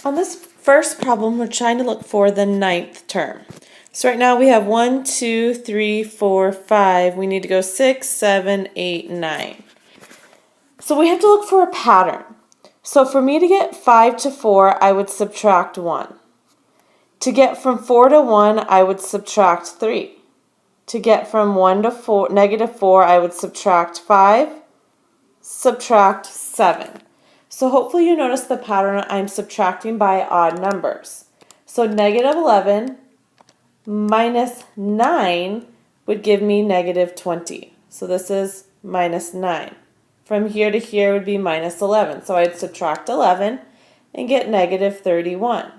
On this first problem, we're trying to look for the ninth term. So right now we have 1, 2, 3, 4, 5. We need to go 6, 7, 8, 9. So we have to look for a pattern. So for me to get 5 to 4, I would subtract 1. To get from 4 to 1, I would subtract 3. To get from 1 to 4, negative 4, I would subtract 5, subtract 7. So hopefully you notice the pattern. I'm subtracting by odd numbers. So negative 11 minus 9 would give me negative 20. So this is minus 9. From here to here would be minus 11. So I'd subtract 11 and get negative 31.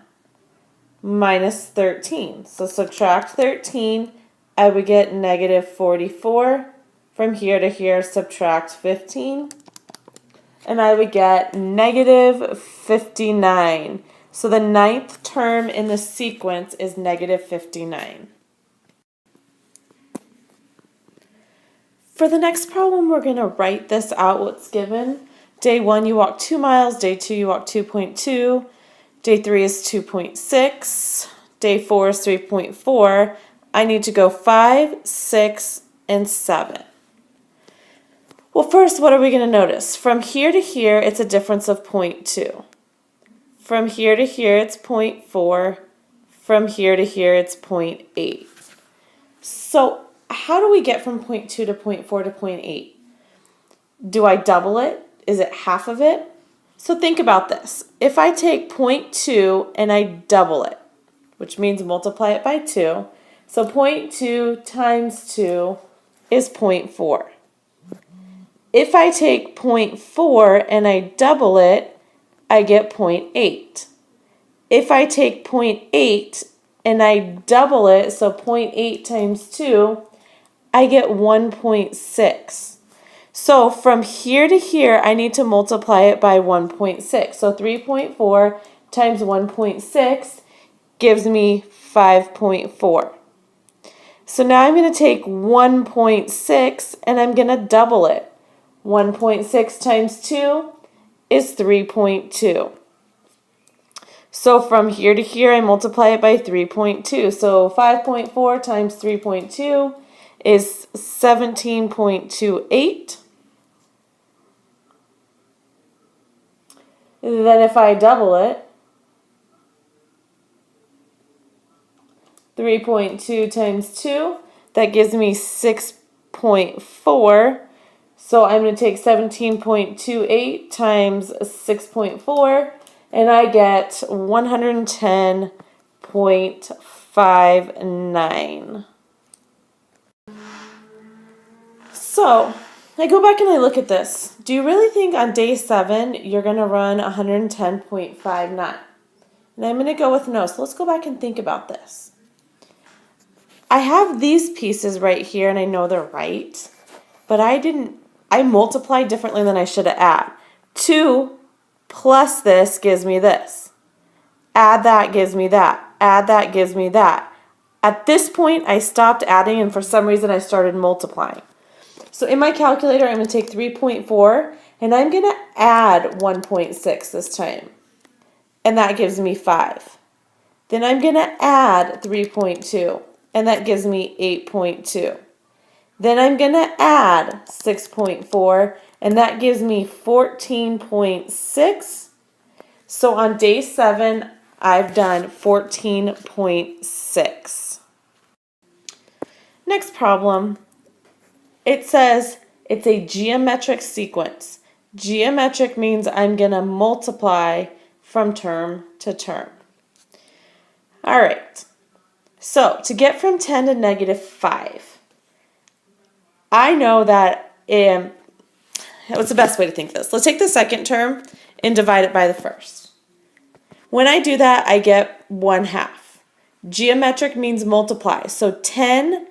Minus 13. So subtract 13, I would get negative 44. From here to here, subtract 15. And I would get negative 59. So the ninth term in the sequence is negative 59. For the next problem, we're going to write this out, what's given. Day 1, you walk 2 miles. Day 2, you walk 2.2. Day 3 is 2.6. Day 4 is 3.4. I need to go 5, 6, and 7. Well, first, what are we going to notice? From here to here, it's a difference of 0.2. From here to here, it's 0.4. From here to here, it's 0.8. So how do we get from 0.2 to 0.4 to 0.8? Do I double it? Is it half of it? So think about this. If I take 0.2 and I double it, which means multiply it by 2, so 0.2 times 2 is 0.4. If I take 0.4 and I double it, I get 0.8. If I take 0.8 and I double it, so 0.8 times 2, I get 1.6. So from here to here, I need to multiply it by 1.6. So 3.4 times 1.6 gives me 5.4. So now I'm going to take 1.6 and I'm going to double it. 1.6 times 2 is 3.2. So from here to here, I multiply it by 3.2. So 5.4 times 3.2 is 17.28. Then if I double it, 3.2 times 2, that gives me 6.4. So I'm going to take 17.28 times 6.4, and I get 110.59. So I go back and I look at this. Do you really think on day 7 you're going to run 110.59? And I'm going to go with no. So let's go back and think about this. I have these pieces right here, and I know they're right, but I multiplied differently than I should have added. 2 plus this gives me this. Add that gives me that. Add that gives me that. At this point, I stopped adding, and for some reason, I started multiplying. So in my calculator, I'm going to take 3.4, and I'm going to add 1.6 this time. And that gives me 5. Then I'm going to add 3.2, and that gives me 8.2. Then I'm going to add 6.4, and that gives me 14.6. So on day 7, I've done 14.6. Next problem. It says it's a geometric sequence. Geometric means I'm going to multiply from term to term. All right. So to get from 10 to negative 5, I know that what's the best way to think of this? Let's take the second term and divide it by the first. When I do that, I get 1/2. Geometric means multiply. So 10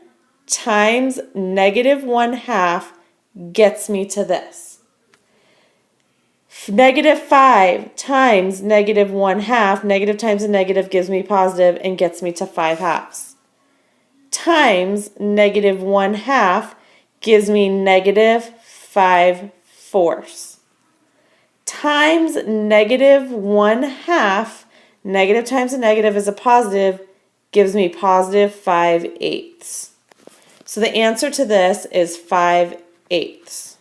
times negative 1/2 gets me to this. Negative 5 times negative 1/2, negative times a negative gives me positive and gets me to 5/2. Times negative 1/2 gives me negative 5/4. Times negative 1/2 Negative times a negative is a positive, gives me positive 5/8. So the answer to this is 5/8.